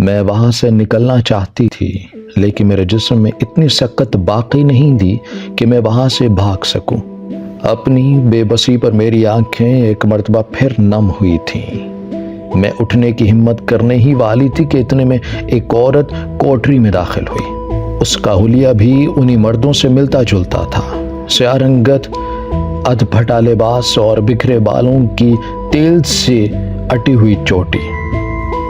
میں وہاں سے نکلنا چاہتی تھی، لیکن میرے جسم میں اتنی سکت باقی نہیں تھی کہ میں وہاں سے بھاگ سکوں۔ اپنی بے بسی پر میری آنکھیں ایک مرتبہ پھر نم ہوئی تھیں۔ میں اٹھنے کی ہمت کرنے ہی والی تھی کہ اتنے میں ایک عورت کوٹری میں داخل ہوئی۔ اس کا حلیہ بھی انہی مردوں سے ملتا جلتا تھا۔ سیاہ رنگت، ادھ پھٹا لباس اور بکھرے بالوں کی تیل سے اٹی ہوئی چوٹی،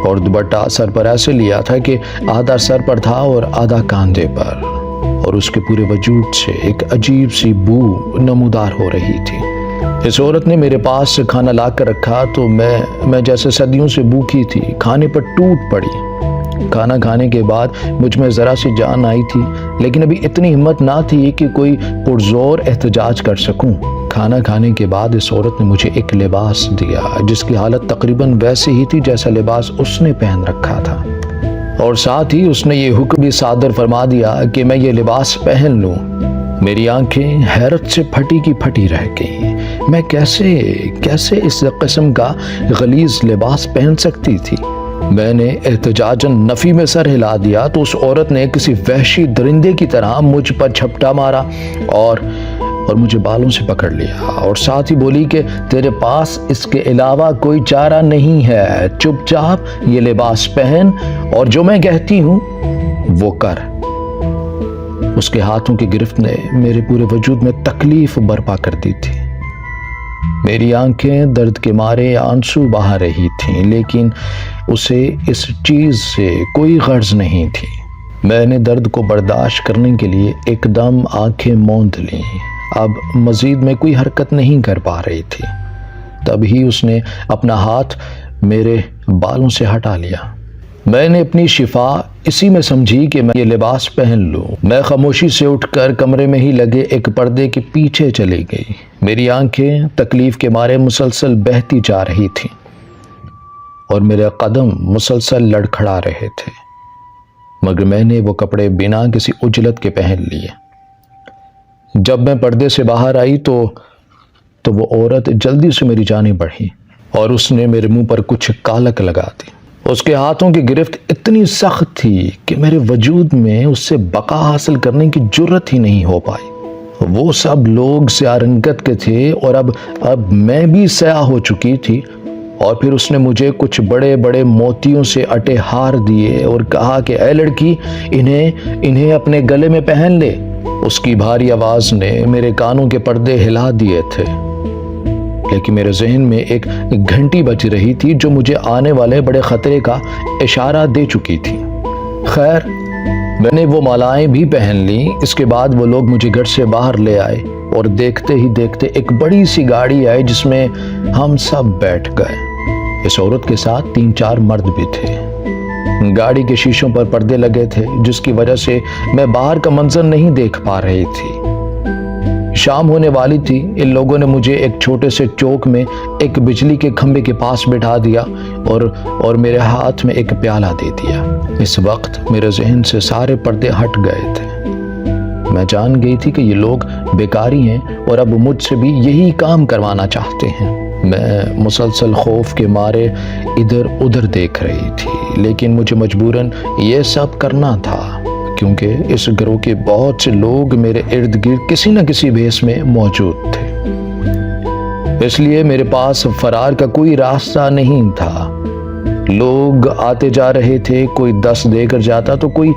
اور دوپٹہ سر پر ایسے لیا تھا کہ آدھا سر پر تھا اور آدھا کاندھے پر، اور اس کے پورے وجود سے ایک عجیب سی بو نمودار ہو رہی تھی۔ اس عورت نے میرے پاس سے کھانا لا کر رکھا تو میں جیسے صدیوں سے بھوکی تھی کھانے پر ٹوٹ پڑی۔ کھانا کھانے کے بعد مجھ میں ذرا سی جان آئی تھی، لیکن ابھی اتنی ہمت نہ تھی کہ کوئی پرزور احتجاج کر سکوں۔ کھانا کھانے کے بعد اس عورت نے مجھے ایک لباس دیا جس کی حالت تقریباً ویسے ہی تھی جیسا لباس اس نے پہن رکھا تھا، اور ساتھ ہی اس نے یہ حکم بھی صادر فرما دیا کہ میں یہ لباس پہن لوں۔ میری آنکھیں حیرت سے پھٹی کی پھٹی رہ گئیں۔ میں کیسے اس قسم کا غلیظ لباس پہن سکتی تھی؟ میں نے احتجاجاً نفی میں سر ہلا دیا تو اس عورت نے کسی وحشی درندے کی طرح مجھ پر جھپٹا مارا اور مجھے بالوں سے پکڑ لیا، اور ساتھ ہی بولی کہ تیرے پاس اس کے علاوہ کوئی چارہ نہیں ہے، چپ چاپ یہ لباس پہن اور جو میں کہتی ہوں وہ کر۔ اس کے ہاتھوں کی گرفت نے میرے پورے وجود میں تکلیف برپا کر دی تھی۔ میری آنکھیں درد کے مارے آنسو بہا رہی تھیں، لیکن اسے اس چیز سے کوئی غرض نہیں تھی۔ میں نے درد کو برداشت کرنے کے لیے ایک دم آنکھیں موند لیں۔ اب مزید میں کوئی حرکت نہیں کر پا رہی تھی۔ تب ہی اس نے اپنا ہاتھ میرے بالوں سے ہٹا لیا۔ میں نے اپنی شفا اسی میں سمجھی کہ میں یہ لباس پہن لوں۔ میں خاموشی سے اٹھ کر کمرے میں ہی لگے ایک پردے کے پیچھے چلی گئی۔ میری آنکھیں تکلیف کے مارے مسلسل بہتی جا رہی تھیں اور میرے قدم مسلسل لڑکھڑا رہے تھے، مگر میں نے وہ کپڑے بنا کسی عجلت کے پہن لیے۔ جب میں پردے سے باہر آئی تو وہ عورت جلدی سے میری جانب بڑھی اور اس نے میرے منہ پر کچھ کالک لگا دی۔ اس کے ہاتھوں کی گرفت اتنی سخت تھی کہ میرے وجود میں اس سے بقا حاصل کرنے کی جرت ہی نہیں ہو پائی۔ وہ سب لوگ سیاہ رنگت کے تھے اور اب میں بھی سیاہ ہو چکی تھی، اور پھر اس نے مجھے کچھ بڑے بڑے موتیوں سے اٹے ہار دیے اور کہا کہ اے لڑکی، انہیں اپنے گلے میں پہن لے۔ اس کی بھاری آواز نے میرے کانوں کے پردے ہلا دیے تھے، لیکن میرے ذہن میں ایک گھنٹی بج رہی تھی جو مجھے آنے والے بڑے خطرے کا اشارہ دے چکی تھی۔ خیر، میں نے وہ مالائیں بھی پہن لیں۔ اس کے بعد وہ لوگ مجھے گھر سے باہر لے آئے اور دیکھتے ہی دیکھتے ایک بڑی سی گاڑی آئی جس میں ہم سب بیٹھ گئے۔ اس عورت کے ساتھ 3-4 مرد بھی تھے۔ گاڑی کے شیشوں پر پردے لگے تھے جس کی وجہ سے میں باہر کا منظر نہیں دیکھ پا رہی تھی۔ شام ہونے والی تھی۔ ان لوگوں نے مجھے ایک چھوٹے سے چوک میں ایک بجلی کے کھمبے کے پاس بٹھا دیا اور میرے ہاتھ میں ایک پیالہ دے دیا۔ اس وقت میرے ذہن سے سارے پردے ہٹ گئے تھے۔ میں جان گئی تھی کہ یہ لوگ بیکاری ہیں اور اب مجھ سے بھی یہی کام کروانا چاہتے ہیں۔ میں مسلسل خوف کے مارے ادھر ادھر دیکھ رہی تھی، لیکن مجھے مجبوراً یہ سب کرنا تھا کیونکہ اس گروہ کے بہت سے لوگ میرے ارد گرد کسی نہ کسی بھیس میں موجود تھے۔ اس لیے میرے پاس فرار کا کوئی راستہ نہیں تھا۔ لوگ آتے جا رہے تھے، کوئی 10 دے کر جاتا تو کوئی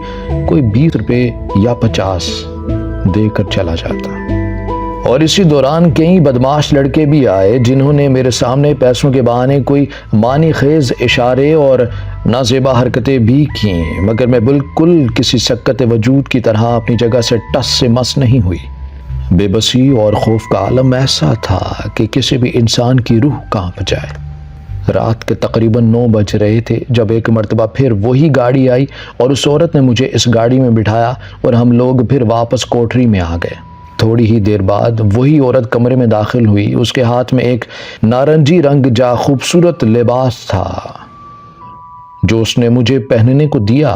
20 روپے یا 50 دے کر چلا جاتا، اور اسی دوران کئی بدماش لڑکے بھی آئے جنہوں نے میرے سامنے پیسوں کے بہانے کوئی معنی خیز اشارے اور نازیبا حرکتیں بھی کیں، مگر میں بالکل کسی سکت وجود کی طرح اپنی جگہ سے ٹس سے مس نہیں ہوئی۔ بے بسی اور خوف کا عالم ایسا تھا کہ کسی بھی انسان کی روح کانپ جائے۔ رات کے تقریباً 9 بج رہے تھے جب ایک مرتبہ پھر وہی گاڑی آئی اور اس عورت نے مجھے اس گاڑی میں بٹھایا اور ہم لوگ پھر واپس کوٹری میں آ گئے۔ تھوڑی ہی دیر بعد وہی عورت کمرے میں داخل ہوئی۔ اس کے ہاتھ میں ایک نارنجی رنگ جا خوبصورت لباس تھا جو اس نے مجھے پہننے کو دیا۔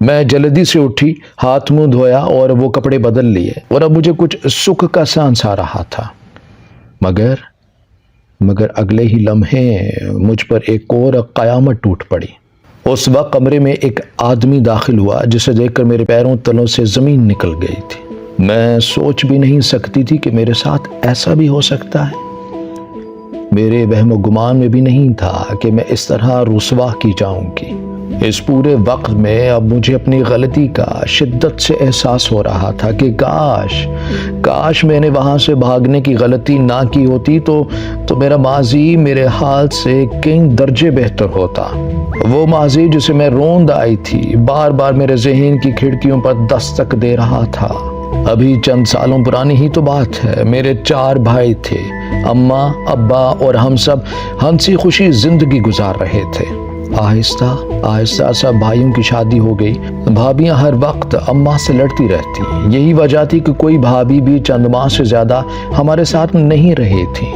میں جلدی سے اٹھی، ہاتھ منہ دھویا اور وہ کپڑے بدل لیے، اور اب مجھے کچھ سکھ کا سانس آ رہا تھا، مگر اگلے ہی لمحے مجھ پر ایک اور قیامت ٹوٹ پڑی۔ اس وقت کمرے میں ایک آدمی داخل ہوا جسے دیکھ کر میرے پیروں تلوں سے زمین نکل گئی تھی۔ میں سوچ بھی نہیں سکتی تھی کہ میرے ساتھ ایسا بھی ہو سکتا ہے۔ میرے وہم و گمان میں بھی نہیں تھا کہ میں اس طرح رسوا کی جاؤں گی۔ اس پورے وقت میں اب مجھے اپنی غلطی کا شدت سے احساس ہو رہا تھا کہ کاش میں نے وہاں سے بھاگنے کی غلطی نہ کی ہوتی تو میرا ماضی میرے حال سے کئی درجے بہتر ہوتا۔ وہ ماضی جسے میں روند آئی تھی بار بار میرے ذہن کی کھڑکیوں پر دستک دے رہا تھا۔ ابھی چند سالوں پرانی ہی تو بات ہے، میرے 4 بھائی تھے، اماں ابا اور ہم سب ہنسی خوشی زندگی گزار رہے تھے۔ آہستہ آہستہ سب بھائیوں کی شادی ہو گئی۔ بھابیاں ہر وقت اماں سے لڑتی رہتی، یہی وجہ تھی کہ کوئی بھابی بھی چند ماہ سے زیادہ ہمارے ساتھ نہیں رہی تھی۔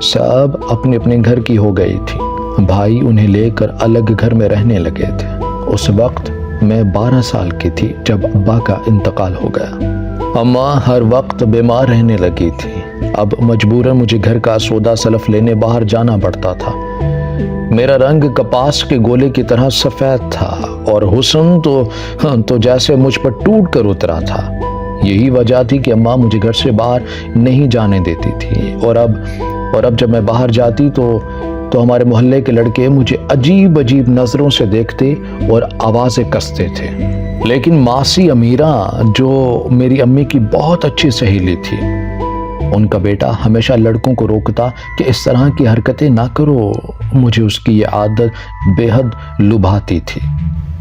سب اپنے اپنے گھر کی ہو گئی تھی، بھائی انہیں لے کر الگ گھر میں رہنے لگے تھے۔ اس وقت میں 12 سال کی تھی جب ابا کا انتقال ہو گیا۔ اماں ہر وقت بیمار رہنے لگی تھی۔ اب مجبوراً مجھے گھر کا سودا سلف لینے باہر جانا پڑتا تھا۔ میرا رنگ کپاس کے گولے کی طرح سفید تھا اور حسن تو جیسے مجھ پر ٹوٹ کر اترا تھا۔ یہی وجہ تھی کہ اماں مجھے گھر سے باہر نہیں جانے دیتی تھی، اور اب جب میں باہر جاتی تو ہمارے محلے کے لڑکے مجھے عجیب نظروں سے دیکھتے اور آوازیں کستے تھے۔ لیکن ماسی امیرہ، جو میری امی کی بہت اچھی سہیلی تھی، ان کا بیٹا ہمیشہ لڑکوں کو روکتا کہ اس طرح کی حرکتیں نہ کرو۔ مجھے اس کی یہ عادت بے حد لبھاتی تھی۔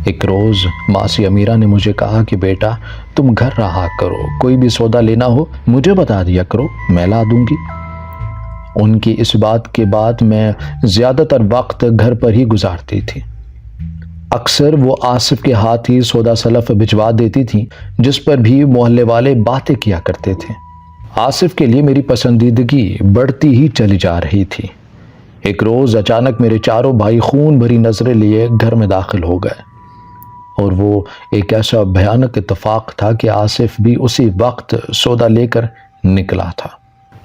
ایک روز ماسی امیرہ نے مجھے کہا کہ بیٹا تم گھر رہا کرو، کوئی بھی سودا لینا ہو مجھے بتا دیا کرو، میں لا دوں گی۔ ان کی اس بات کے بعد میں زیادہ تر وقت گھر پر ہی گزارتی تھی۔ اکثر وہ آصف کے ہاتھ ہی سودا سلف بھجوا دیتی تھی، جس پر بھی محلے والے باتیں کیا کرتے تھے۔ آصف کے لیے میری پسندیدگی بڑھتی ہی چلی جا رہی تھی۔ ایک روز اچانک میرے 4 بھائی خون بھری نظریں لیے گھر میں داخل ہو گئے، اور وہ ایک ایسا بھیانک اتفاق تھا کہ آصف بھی اسی وقت سودا لے کر نکلا تھا۔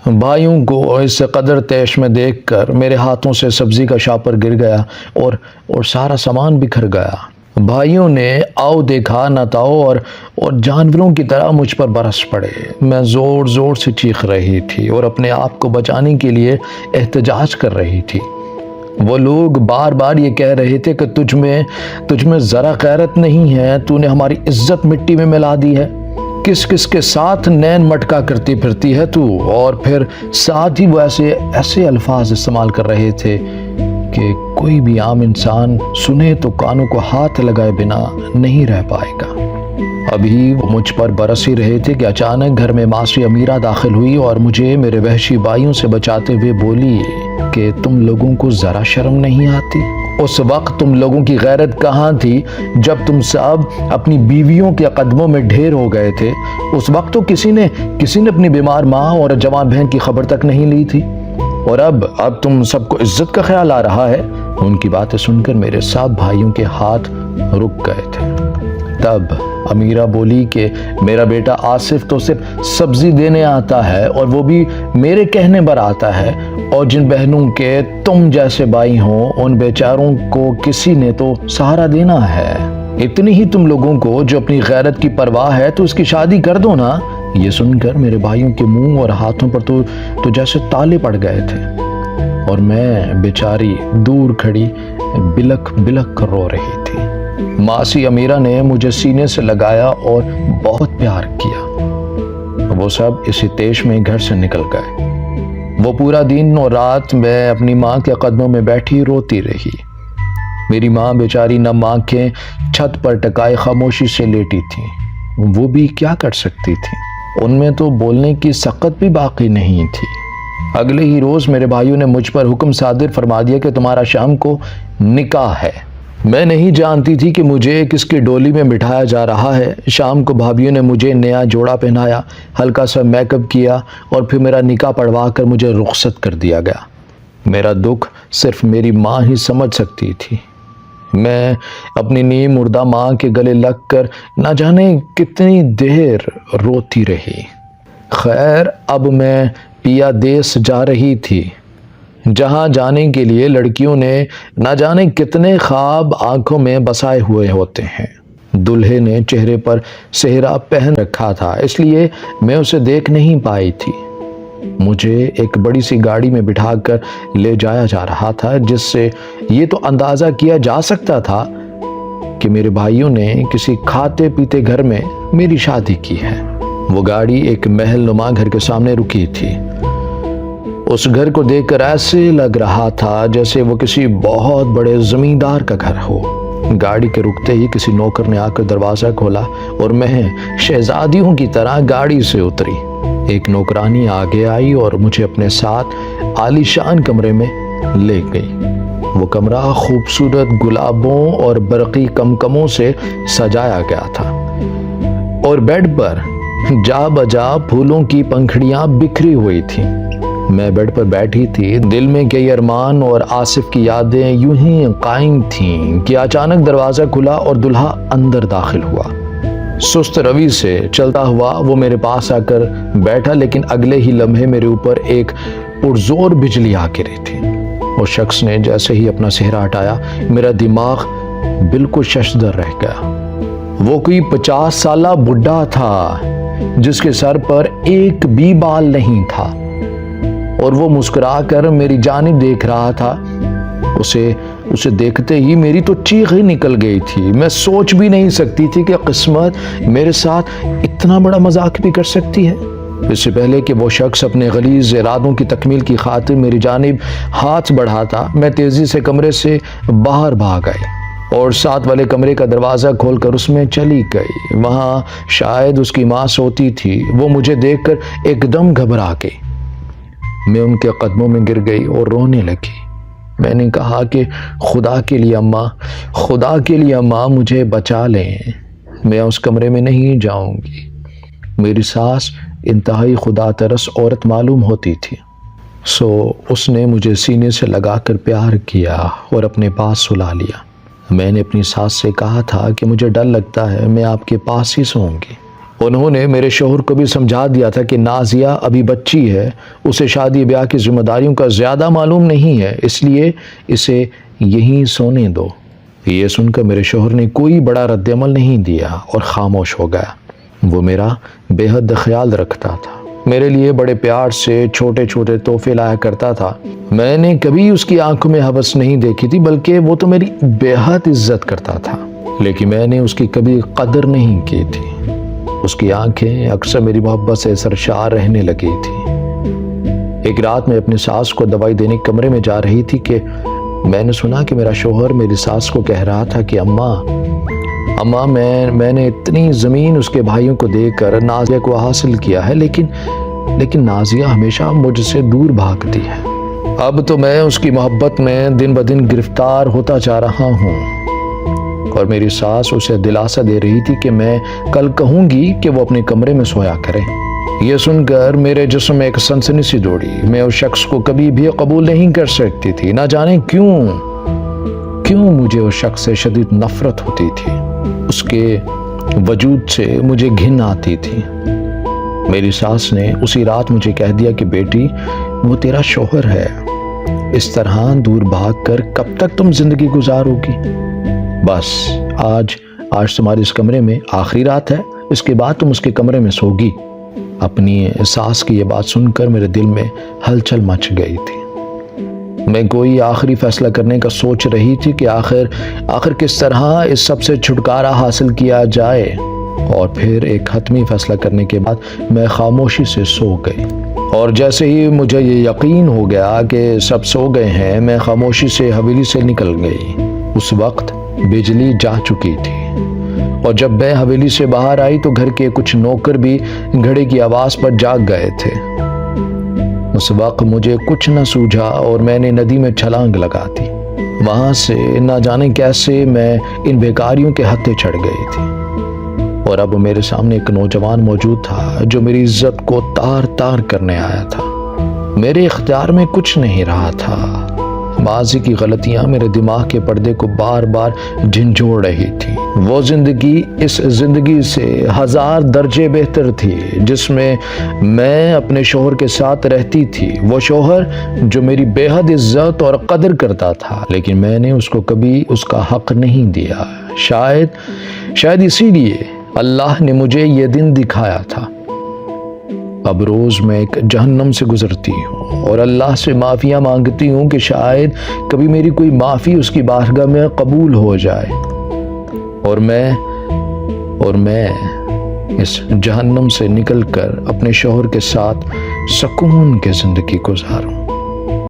بھائیوں کو اس قدر تیش میں دیکھ کر میرے ہاتھوں سے سبزی کا شاپر گر گیا اور سارا سامان بکھر گیا۔ بھائیوں نے آؤ دیکھا نہ تاؤ اور جانوروں کی طرح مجھ پر برس پڑے۔ میں زور زور سے چیخ رہی تھی اور اپنے آپ کو بچانے کے لیے احتجاج کر رہی تھی۔ وہ لوگ بار بار یہ کہہ رہے تھے کہ تجھ میں ذرا غیرت نہیں ہے، تو نے ہماری عزت مٹی میں ملا دی ہے، کس کے ساتھ نین مٹکا کرتی پھرتی ہے تو۔ اور پھر ساتھ ہی وہ ایسے الفاظ استعمال کر رہے تھے کہ کوئی بھی عام انسان سنے تو کانوں کو ہاتھ لگائے بنا نہیں رہ پائے گا۔ ابھی وہ مجھ پر برس ہی رہے تھے کہ اچانک گھر میں ماسی امیرہ داخل ہوئی اور مجھے میرے وحشی بھائیوں سے بچاتے ہوئے بولی کہ تم لوگوں کو ذرا شرم نہیں آتی؟ اس وقت تم لوگوں کی غیرت کہاں تھی جب تم سب اپنی بیویوں کے قدموں میں ڈھیر ہو گئے تھے؟ اس وقت تو کسی نے اپنی بیمار ماں اور جوان بہن کی خبر تک نہیں لی تھی، اور اب تم سب کو عزت کا خیال آ رہا ہے۔ ان کی باتیں سن کر میرے سب بھائیوں کے ہاتھ رک گئے تھے۔ تب امیرہ بولی کہ میرا بیٹا آصف تو صرف سبزی دینے آتا ہے، اور وہ بھی میرے کہنے پر آتا ہے، اور جن بہنوں کے تم جیسے بھائی ہوں ان بیچاروں کو کسی نے تو سہارا دینا ہے۔ اتنی ہی تم لوگوں کو جو اپنی غیرت کی پرواہ ہے تو اس کی شادی کر دو نا۔ یہ سن کر میرے بھائیوں کے منہ اور ہاتھوں پر تو جیسے تالے پڑ گئے تھے، اور میں بیچاری دور کھڑی بلک کر رو رہی تھی۔ ماسی امیرہ نے مجھے سینے سے لگایا اور بہت پیار کیا۔ وہ سب اسی تیش میں گھر سے نکل گئے۔ وہ پورا دن اور رات میں اپنی ماں کے قدموں میں بیٹھی روتی رہی۔ میری ماں بیچاری نم آنکھیں چھت پر ٹکائے خاموشی سے لیٹی تھی۔ وہ بھی کیا کر سکتی تھی؟ ان میں تو بولنے کی سخت بھی باقی نہیں تھی۔ اگلے ہی روز میرے بھائیوں نے مجھ پر حکم صادر فرما دیا کہ تمہارا شام کو نکاح ہے۔ میں نہیں جانتی تھی کہ مجھے کس کی ڈولی میں بٹھایا جا رہا ہے۔ شام کو بھابیوں نے مجھے نیا جوڑا پہنایا، ہلکا سا میک اپ کیا، اور پھر میرا نکاح پڑھوا کر مجھے رخصت کر دیا گیا۔ میرا دکھ صرف میری ماں ہی سمجھ سکتی تھی۔ میں اپنی نیم مردہ ماں کے گلے لگ کر نہ جانے کتنی دیر روتی رہی۔ خیر، اب میں پیا دیس جا رہی تھی۔ جہاں جانے کے لیے لڑکیوں نے نہ جانے کتنے خواب آنکھوں میں بسائے ہوئے ہوتے ہیں۔ دلہے نے چہرے پر سہرا پہن رکھا تھا، اس لیے میں اسے دیکھ نہیں پائی تھی۔ مجھے ایک بڑی سی گاڑی میں بٹھا کر لے جایا جا رہا تھا، جس سے یہ تو اندازہ کیا جا سکتا تھا کہ میرے بھائیوں نے کسی کھاتے پیتے گھر میں میری شادی کی ہے۔ وہ گاڑی ایک محل نما گھر کے سامنے رکی تھی۔ اس گھر کو دیکھ کر ایسے لگ رہا تھا جیسے وہ کسی بہت بڑے زمیندار کا گھر ہو۔ گاڑی کے رکتے ہی کسی نوکر نے آ کر دروازہ کھولا اور میں شہزادیوں کی طرح گاڑی سے اتری۔ ایک نوکرانی آگے آئی اور مجھے اپنے ساتھ عالی شان کمرے میں لے گئی۔ وہ کمرہ خوبصورت گلابوں اور برقی کمکموں سے سجایا گیا تھا اور بیڈ پر جا بجا پھولوں کی پنکھڑیاں بکھری ہوئی تھیں۔ میں بیڈ پر بیٹھی تھی، دل میں کئی ارمان اور آصف کی یادیں یوں ہی قائم تھیں کہ اچانک دروازہ کھلا اور دلہا اندر داخل ہوا۔ سست روی سے چلتا ہوا وہ میرے پاس آ کر بیٹھا، لیکن اگلے ہی لمحے میرے اوپر ایک پرزور بجلی آ گری تھی۔ اس شخص نے جیسے ہی اپنا چہرہ ہٹایا، میرا دماغ بالکل ششدر رہ گیا۔ وہ کوئی 50 سالہ بڈھا تھا جس کے سر پر ایک بھی بال نہیں تھا اور وہ مسکرا کر میری جانب دیکھ رہا تھا۔ اسے دیکھتے ہی میری تو چیخ ہی نکل گئی تھی۔ میں سوچ بھی نہیں سکتی تھی کہ قسمت میرے ساتھ اتنا بڑا مذاق بھی کر سکتی ہے۔ اس سے پہلے کہ وہ شخص اپنے غلیظ ارادوں کی تکمیل کی خاطر میری جانب ہاتھ بڑھاتا، میں تیزی سے کمرے سے باہر بھاگ آئی اور ساتھ والے کمرے کا دروازہ کھول کر اس میں چلی گئی۔ وہاں شاید اس کی ماں سوتی تھی۔ وہ مجھے دیکھ کر ایک دم گھبرا گئی۔ میں ان کے قدموں میں گر گئی اور رونے لگی۔ میں نے کہا کہ خدا کے لیے اماں مجھے بچا لیں، میں اس کمرے میں نہیں جاؤں گی۔ میری ساس انتہائی خدا ترس عورت معلوم ہوتی تھی، اس نے مجھے سینے سے لگا کر پیار کیا اور اپنے پاس سلا لیا۔ میں نے اپنی ساس سے کہا تھا کہ مجھے ڈر لگتا ہے، میں آپ کے پاس ہی سوؤں گی۔ انہوں نے میرے شوہر کو بھی سمجھا دیا تھا کہ نازیہ ابھی بچی ہے، اسے شادی بیاہ کی ذمہ داریوں کا زیادہ معلوم نہیں ہے، اس لیے اسے یہیں سونے دو۔ یہ سن کر میرے شوہر نے کوئی بڑا رد عمل نہیں دیا اور خاموش ہو گیا۔ وہ میرا بے حد خیال رکھتا تھا، میرے لیے بڑے پیار سے چھوٹے چھوٹے تحفے لایا کرتا تھا۔ میں نے کبھی اس کی آنکھوں میں ہوس نہیں دیکھی تھی، بلکہ وہ تو میری بے حد عزت کرتا تھا، لیکن میں نے اس کی کبھی قدر نہیں کی تھی۔ اس کی آنکھیں اکثر میری محبت سے سرشار رہنے لگی تھی۔ ایک رات میں اپنی ساس کو دوائی دینے کمرے میں جا رہی تھی کہ میں نے سنا کہ میرا شوہر میری ساس کو کہہ رہا تھا کہ اماں میں نے اتنی زمین اس کے بھائیوں کو دے کر نازیہ کو حاصل کیا ہے، لیکن نازیہ ہمیشہ مجھ سے دور بھاگتی ہے۔ اب تو میں اس کی محبت میں دن بدن گرفتار ہوتا جا رہا ہوں۔ اور میری ساس اسے دلاسا دے رہی تھی کہ میں کل کہوں گی کہ وہ اپنے کمرے میں سویا کرے۔ یہ سن کر میرے جسم میں ایک سنسنی سی دوڑی۔ میں اس شخص کو کبھی بھی قبول نہیں کر سکتی تھی، نہ جانے کیوں مجھے اس شخص سے شدید نفرت ہوتی تھی۔ اس کے وجود سے مجھے گھن آتی تھی۔ میری ساس نے اسی رات مجھے کہہ دیا کہ بیٹی، وہ تیرا شوہر ہے، اس طرح دور بھاگ کر کب تک تم زندگی گزارو گی؟ بس آج تمہاری اس کمرے میں آخری رات ہے، اس کے بعد تم اس کے کمرے میں سوگی۔ اپنی ساس کی یہ بات سن کر میرے دل میں ہلچل مچ گئی تھی۔ میں کوئی آخری فیصلہ کرنے کا سوچ رہی تھی کہ آخر کس طرح اس سب سے چھٹکارا حاصل کیا جائے، اور پھر ایک حتمی فیصلہ کرنے کے بعد میں خاموشی سے سو گئی۔ اور جیسے ہی مجھے یہ یقین ہو گیا کہ سب سو گئے ہیں، میں خاموشی سے حویلی سے نکل گئی۔ اس وقت بجلی جا چکی تھی، اور جب میں حویلی سے باہر آئی تو گھر کے کچھ نوکر بھی گھڑی کی آواز پر جاگ گئے تھے۔ اس وقت مجھے کچھ نہ سوجھا اور میں نے ندی میں چھلانگ لگا دی۔ وہاں سے نہ جانے کیسے میں ان بیکاریوں کے ہتھے چڑھ گئی تھی، اور اب میرے سامنے ایک نوجوان موجود تھا جو میری عزت کو تار تار کرنے آیا تھا۔ میرے اختیار میں کچھ نہیں رہا تھا، ماضی کی غلطیاں میرے دماغ کے پردے کو بار بار جھنجھوڑ رہی تھی۔ وہ زندگی اس زندگی سے 1000 درجے بہتر تھی جس میں میں اپنے شوہر کے ساتھ رہتی تھی، وہ شوہر جو میری بے حد عزت اور قدر کرتا تھا، لیکن میں نے اس کو کبھی اس کا حق نہیں دیا۔ شاید اسی لیے اللہ نے مجھے یہ دن دکھایا تھا۔ اب روز میں ایک جہنم سے گزرتی ہوں اور اللہ سے معافیاں مانگتی ہوں کہ شاید کبھی میری کوئی معافی اس کی بارگاہ میں قبول ہو جائے اور میں اس جہنم سے نکل کر اپنے شوہر کے ساتھ سکون کی زندگی گزاروں۔